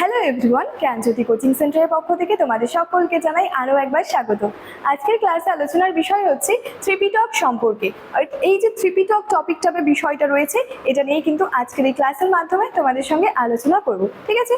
Hello everyone, জ্ঞানজ্যোতি coaching সেন্টারের পক্ষ থেকে তোমাদের সকলকে জানাই আরও একবার স্বাগত। আজকের ক্লাসে আলোচনার বিষয় হচ্ছে ত্রিপিটক সম্পর্কে। আর এই যে ত্রিপিটক টপিকটা বা বিষয়টা রয়েছে, এটা নিয়ে কিন্তু আজকের এই ক্লাসের মাধ্যমে তোমাদের সঙ্গে আলোচনা করব, ঠিক আছে?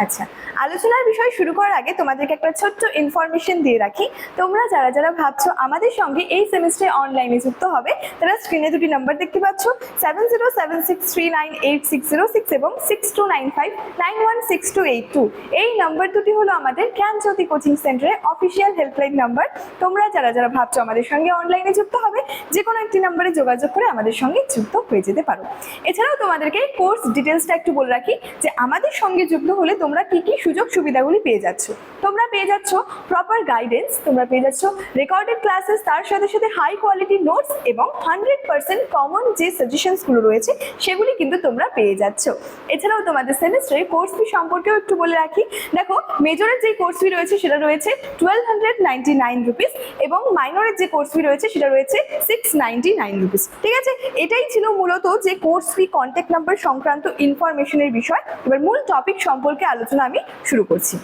আচ্ছা, আলোচনার বিষয় শুরু করার আগে তোমাদেরকে একটা ছোট্ট ইনফরমেশন দিয়ে রাখি। তোমরা যারা যারা ভাবছো আমাদের সঙ্গে এই সেমিস্টারে অনলাইনে যুক্ত হবে, তারা স্ক্রিনে দুটি নাম্বার দেখতে পাচ্ছ, 7076398606 এবং 6295916282। এই নাম্বার দুটি হলো আমাদের জ্ঞানজ্যোতি কোচিং সেন্টারের অফিসিয়াল হেল্পলাইন নাম্বার। তোমরা যারা যারা ভাবছো আমাদের সঙ্গে অনলাইনে যুক্ত হবে, যে কোনো একটি নাম্বারে যোগাযোগ করে আমাদের সঙ্গে যুক্ত হয়ে যেতে পারো। এছাড়াও তোমাদেরকে কোর্স ডিটেলসটা একটু বলে রাখি যে আমাদের সঙ্গে যুক্ত হলে তোমরা কি কি সুযোগ সুবিধাগুলি পেয়ে যাচ্ছ। তোমরা পেয়ে যাচ্ছ প্রপার গাইডেন্স, তোমরা পেয়ে যাচ্ছ রেকর্ডেড ক্লাসেস, তার সাথে সাথে হাই কোয়ালিটি নোটস এবং 100% কমন যে সাজেশনসগুলো রয়েছে সেগুলি কিন্তু তোমরা পেয়ে যাচ্ছ। এছাড়াও তোমাদের সেমিস্টারে কোর্স ফি সম্পর্কেও একটু বলে রাখি। দেখো, মেজরের যে কোর্স ফি রয়েছে সেটা রয়েছে 1299 রুপিস এবং মাইনরের যে কোর্স ফি রয়েছে সেটা রয়েছে 699 রুপিস, ঠিক আছে? এটাই ছিল মূলত যে কোর্স ফি, কন্ট্যাক্ট নাম্বার সংক্রান্ত ইনফরমেশনের বিষয়। এবার মূল টপিক সম্পর্কে আলোচনা আমি শুরু করছি।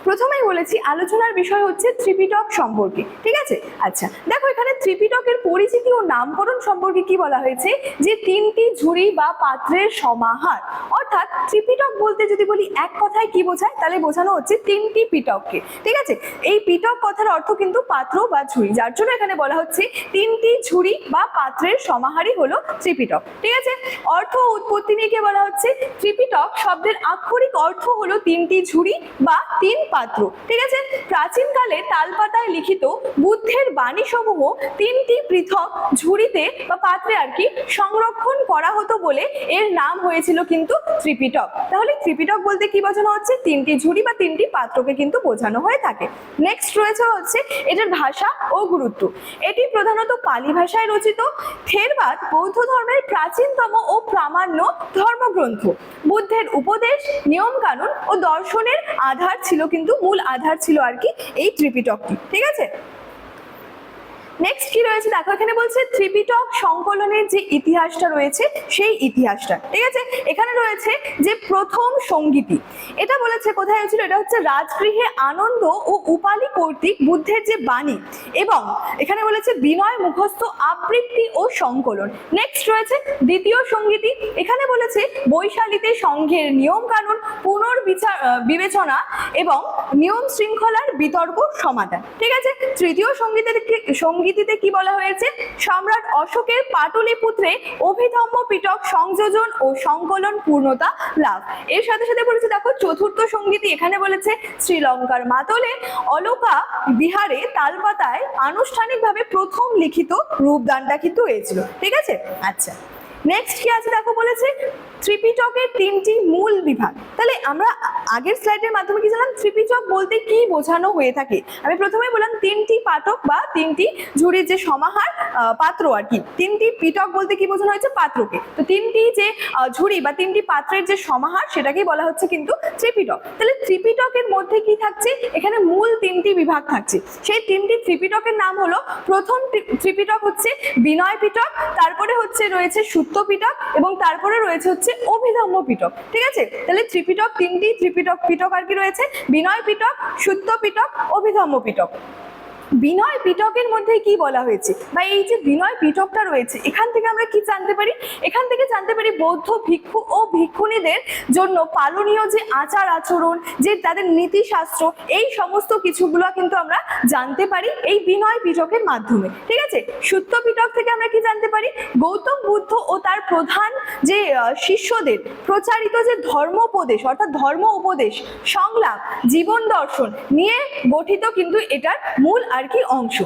প্রথমেই বলেছি আলোচনার বিষয় হচ্ছে ত্রিপিটক সম্পর্কে, ঠিক আছে? আচ্ছা, দেখো এখানে ত্রিপিটকের পরিচিতি ও নামকরণ সম্পর্কে কি বলা হয়েছে, যে তিনটি ঝুড়ি বা পাত্রের সমাহার। অর্থাৎ ত্রিপিটক বলতে যদি বলি এক কথায় কি বোঝায়, তাহলে বোঝানো হচ্ছে তিনটি পিটককে, ঠিক আছে? এই পিটক কথার অর্থ কিন্তু পাত্র বা ঝুড়ি, যার জন্য এখানে বলা হচ্ছে তিনটি ঝুড়ি বা পাত্রের সমাহারই হলো ত্রিপিটক, ঠিক আছে? অর্থ ও উৎপত্তি নিয়ে কি বলা হচ্ছে, ত্রিপিটক শব্দের আক্ষরিক অর্থ হলো তিনটি ঝুড়ি বা তিন পাত্র, ঠিক আছে? প্রাচীনকালে তালপাতায় লিখিত বুদ্ধের বাণী সমূহ তিনটি পৃথক ঝুড়িতে বা পাত্রে আর কি সংরক্ষণ করা হতো বলে এর নাম হয়েছিল কিন্তু ত্রিপিটক। তাহলে ত্রিপিটক বলতে কি বোঝানো হচ্ছে, তিনটি ঝুড়ি বা তিনটি পাত্রকে কিন্তু বোঝানো হয়ে থাকে। নেক্সট রয়েছে হচ্ছে এটার ভাষা ও গুরুত্ব। এটি প্রধানত পালি ভাষায় রচিত থেরবাদ বৌদ্ধ ধর্মের প্রাচীনতম ও প্রামাণ্য ধর্মগ্রন্থ। বুদ্ধের উপদেশ, নিয়ম কানুন ও দর্শনের আধার ছিল কিন্তু মূল আধার ছিল আর কি এই ত্রিপিটকটি, ঠিক আছে? নেক্সট কি রয়েছে দেখো, এখানে বলছে ত্রিপিটক সংকলনের যে ইতিহাসটা রয়েছে সেই ইতিহাসটা, ঠিক আছে? এখানে রয়েছে যে প্রথম সঙ্গীতি, এটা বলেছে কোথায় হয়েছিল, এটা হচ্ছে রাজগৃহে আনন্দ ও উপালি কর্তৃক বুদ্ধের যে বাণী, এবং এখানে বলেছে বিনয় মুখস্থ আবৃত্তি ও সংকলন। নেক্সট রয়েছে দ্বিতীয় সঙ্গীতি, এখানে বলেছে বৈশালীতে সংঘের নিয়ম কানুন বিবেচনা এবং নিয়ম শৃঙ্খলার বিতর্ক সমাধান, ঠিক আছে? তৃতীয় সঙ্গীতিতে কি বলা হয়েছে, সম্রাট অশোকের পাটলিপুত্রে অভিধম্ম পিটক সংযোজন ও সংকলন পূর্ণতা লাভ। এর সাথে সাথে বলেছে দেখো চতুর্থ সঙ্গীতি, এখানে বলেছে শ্রীলঙ্কার মাতলে অলকা বিহারে তালপাতায় আনুষ্ঠানিকভাবে প্রথম লিখিত রূপদানটা কিন্তু হয়েছিল, ঠিক আছে? আচ্ছা, নেক্সট কি আছে দেখো, বলেছে ত্রিপিটকের তিনটি মূল বিভাগ। তাহলে আমরা আগের স্লাইডের মাধ্যমে কি জানলাম, ত্রিপিটক বলতে কি বোঝানো হয়ে থাকে। আমি প্রথমে বললাম তিনটি পাটক বা তিনটি ঝুড়ির যে সমাহার, পাত্র আর কি। তিনটি পিটক বলতে কি বোঝানো হয়েছে, পাত্রকে। তো তিনটি যে ঝুড়ি বা তিনটি পাত্রের যে সমাহার সেটাকেই বলা হচ্ছে কিন্তু ত্রিপিটক। তাহলে ত্রিপিটকের মধ্যে কি থাকছে, এখানে মূল তিনটি বিভাগ থাকছে। সেই তিনটি ত্রিপিটকের নাম হলো, প্রথম ত্রিপিটক হচ্ছে বিনয় পিটক, তারপরে হচ্ছে রয়েছে সুত্ত পিটক এবং তারপরে রয়েছে হচ্ছে অভিধম্ম পিটক, ঠিক আছে? তাহলে ত্রিপিটক তিনটি পিটক আর কি রয়েছে, বিনয় পিটক, সুত্ত পিটক, অভিধম্ম পিটক। বিনয় পিটকের মধ্যে কি বলা হয়েছে, বা এই যে বিনয় পিটকটা রয়েছে এখান থেকে আমরা কি জানতে পারি, এখান থেকে জানতে পারি বৌদ্ধ ভিক্ষু ও ভিক্ষুণীদের জন্য পালনীয় যে আচার আচরণ, যে তাদের নীতিশাস্ত্র, এই সমস্ত কিছুগুলো কিন্তু আমরা জানতে পারি এই বিনয় পিটকের মাধ্যমে, ঠিক আছে? সুত্ত পিটক থেকে আমরা কি জানতে পারি, গৌতম বুদ্ধ ও তার প্রধান যে শিষ্যদের প্রচারিত যে ধর্মোপদেশ, অর্থাৎ ধর্ম উপদেশ, সংলাপ, জীবন দর্শন নিয়ে গঠিত কিন্তু এটার মূল আর কি অংশ।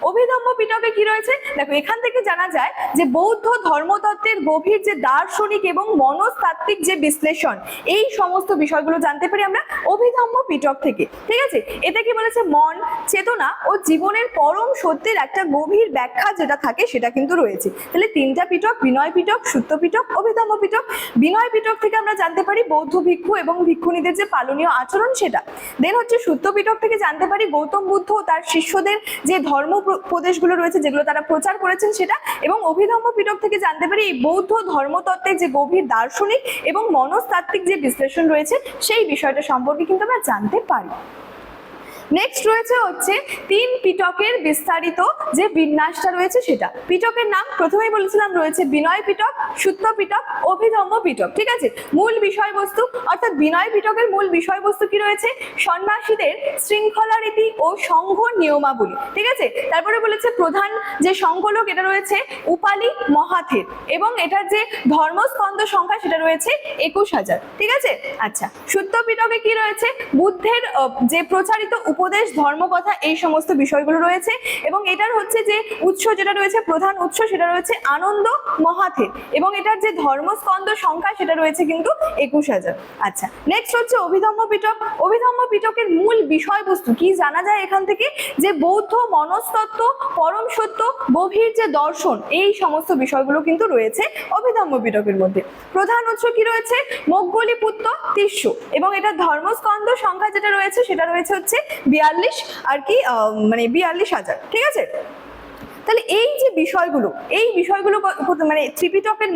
অভিধম্ম পিটকে কি রয়েছে দেখো, এখান থেকে জানা যায় যে বৌদ্ধ ধর্মতত্ত্বের গভীর যে দার্শনিক এবং মনস্তাত্ত্বিক যে বিশ্লেষণ, এই সমস্ত বিষয়গুলো জানতে পারি আমরা অভিধম্ম পিটক থেকে, ঠিক আছে? এতে কি বলেছে, মন, চেতনা ও জীবনের পরম সত্যের একটা গভীর ব্যাখ্যা যেটা থাকে সেটা কিন্তু রয়েছে। তাহলে তিনটা পিটক, বিনয় পিটক, সুত্ত পিটক, অভিধম্ম পিটক। বিনয় পিটক থেকে আমরা জানতে পারি বৌদ্ধ ভিক্ষু এবং ভিক্ষুণীদের যে পালনীয় আচরণ সেটা। দেন হচ্ছে সুত্ত পিটক থেকে জানতে পারি গৌতম বুদ্ধ ও তার শিষ্যদের যে ধর্ম উপদেশগুলো রয়েছে যেগুলো তারা প্রচার করেছেন সেটা, এবং অভিধম্ম পিটক থেকে জানতে পারি এই বৌদ্ধ ধর্মতত্ত্বের যে গভীর দার্শনিক এবং মনস্তাত্ত্বিক যে বিশ্লেষণ রয়েছে সেই বিষয়টা সম্পর্কে কিন্তু আমরা জানতে পারি। নেক্সট রয়েছে হচ্ছে 3 পিটকের বিস্তারিত যে বিন্যাসটা রয়েছে সেটা। পিটকের নাম প্রথমেই বলেছিলাম রয়েছে বিনয় পিটক, সুত্ত পিটক, অভিধম্ম পিটক, ঠিক আছে। মূল বিষয়বস্তু অর্থাৎ বিনয় পিটকের মূল বিষয়বস্তু কি রয়েছে? সন্ন্যাসীদের শৃঙ্খলা রীতি ও সংঘ নিয়মাবলী, ঠিক আছে। তারপরে বলেছে প্রধান যে সংখ্যলোক এটা রয়েছে উপালি মহাথের, এবং এটার যে ধর্মস্কন্ধ সংখ্যা সেটা রয়েছে 21,000, ঠিক আছে। আচ্ছা, সুত্ত পিটকে কি রয়েছে? বুদ্ধের যে প্রচারিত উপদেশ, ধর্মকথা, এই সমস্ত বিষয়গুলো রয়েছে, এবং এটার হচ্ছে যে উৎস যেটা রয়েছে, প্রধান উৎস সেটা রয়েছে আনন্দ মহাথের, এবং এটার যে ধর্মস্কন্ধ সংখ্যা সেটা রয়েছে কিন্তু 21,000। আচ্ছা, নেক্সট হচ্ছে অভিধম্ম পিটক। অভিধম্ম পিটকের মূল বিষয়বস্তু কি জানা যায় এখান থেকে? যে বৌদ্ধ মনস্তত্ত্ব, পরম সত্য, গভীর যে দর্শন, এই সমস্ত বিষয়গুলো কিন্তু রয়েছে অভিধম্ম পিটকের মধ্যে। প্রধান উৎস কি রয়েছে? মোগলিপুত্র তিস্য, এবং এটার ধর্মস্কন্ধ সংখ্যা যেটা রয়েছে সেটা রয়েছে হচ্ছে 42 আর কি, মানে 42,000, ঠিক আছে। তাহলে এই যে বিষয়গুলো, এই বিষয়গুলো মানে ত্রিপিটকের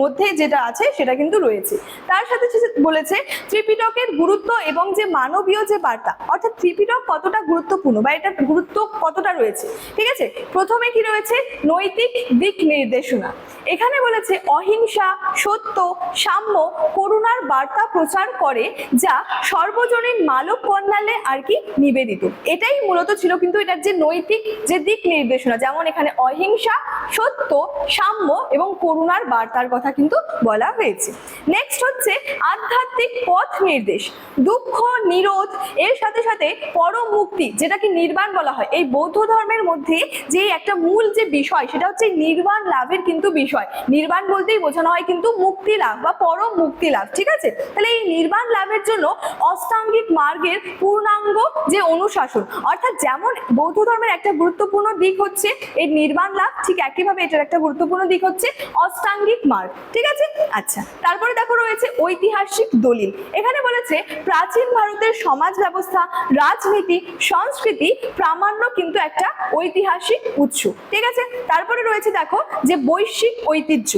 মধ্যে যেটা আছে সেটা কিন্তু রয়েছে। তার সাথে বলেছে ত্রিপিটকের গুরুত্ব এবং যে মানবীয় যে বার্তা, অর্থাৎ ত্রিপিটক কতটা গুরুত্বপূর্ণ বা এটার গুরুত্ব কতটা রয়েছে, ঠিক আছে। প্রথমে কি রয়েছে? নৈতিক দিক নির্দেশনা। এখানে বলেছে অহিংসা, সত্য, সাম্য, করুণার বার্তা প্রচার করে, যা সর্বজনীন মানব কল্যাণে আর কি নিবেদিত। এটাই মূলত ছিল কিন্তু এটার যে নৈতিক যে দিক নির্দেশনা, যেমন এখানে অহিংসা, সত্য, সাম্য এবং করুণার বার্তার কথা কিন্তু বলা হয়েছে। নেক্সট হচ্ছে আধ্যাত্মিক পথ নির্দেশ, দুঃখ নিরোধ, এর সাথে সাথে পরম মুক্তি যেটাকে নির্বাণ বলা হয়। এই বৌদ্ধ ধর্মের মধ্যে যে একটা মূল যে বিষয় সেটা হচ্ছে নির্বাণ লাভের কিন্তু বিষয়। নির্বাণ বলতেই বোঝানো হয় কিন্তু মুক্তি লাভ বা পরম মুক্তি লাভ, ঠিক আছে। তাহলে এই নির্বাণ লাভের জন্য অষ্টাঙ্গিক মার্গের পূর্ণাঙ্গ যে অনুশাসন, অর্থাৎ যেমন বৌদ্ধ ধর্মের একটা গুরুত্বপূর্ণ দিক হচ্ছে এই নির্বাণ লাভ, ঠিক একইভাবে এটার একটা গুরুত্বপূর্ণ দিক হচ্ছে অষ্টাঙ্গিক মার্গ, ঠিক আছে। আচ্ছা, তারপরে দেখো রয়েছে ঐতিহাসিক দলিল। এখানে বলেছে প্রাচীন ভারতের সমাজ ব্যবস্থা, রাজনীতি, সংস্কৃতি প্রামাণ্য কিন্তু একটা ঐতিহাসিক উৎস, ঠিক আছে। তারপরে রয়েছে দেখো যে বৈশ্বিক ঐতিহ্য।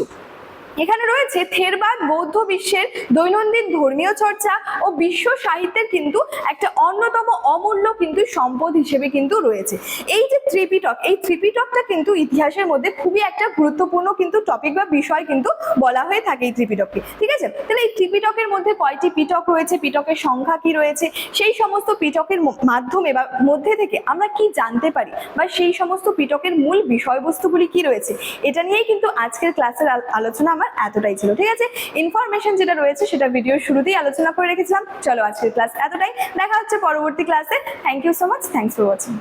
এখানে রয়েছে থেরবাদ বৌদ্ধ বিশ্বের দৈনন্দিন ধর্মীয় চর্চা ও বিশ্ব সাহিত্যের কিন্তু একটা অন্যতম অমূল্য কিন্তু সম্পদ হিসেবে কিন্তু রয়েছে। এই যে ত্রিপিটক, এই ত্রিপিটকটা কিন্তু ইতিহাসের মধ্যে খুবই একটা গুরুত্বপূর্ণ কিন্তু টপিক বা বিষয় কিন্তু বলা হয়ে থাকে এই ত্রিপিটককে, ঠিক আছে। তাহলে এই ত্রিপিটকের মধ্যে কয়টি পিটক রয়েছে, পিটকের সংখ্যা কি রয়েছে, সেই সমস্ত পিটকের মাধ্যমে বা মধ্যে থেকে আমরা কি জানতে পারি বা সেই সমস্ত পিটকের মূল বিষয়বস্তুগুলি কি রয়েছে, এটা নিয়েই কিন্তু আজকের ক্লাসের আলোচনা আমার এতটাই ছিল, ঠিক আছে। ইনফরমেশন যেটা রয়েছে সেটা ভিডিওর শুরুতেই আলোচনা করে রেখেছিলাম। চলো আজকের ক্লাস এতটাই, দেখা হচ্ছে পরবর্তী ক্লাসে। Thank you so much, thanks for watching.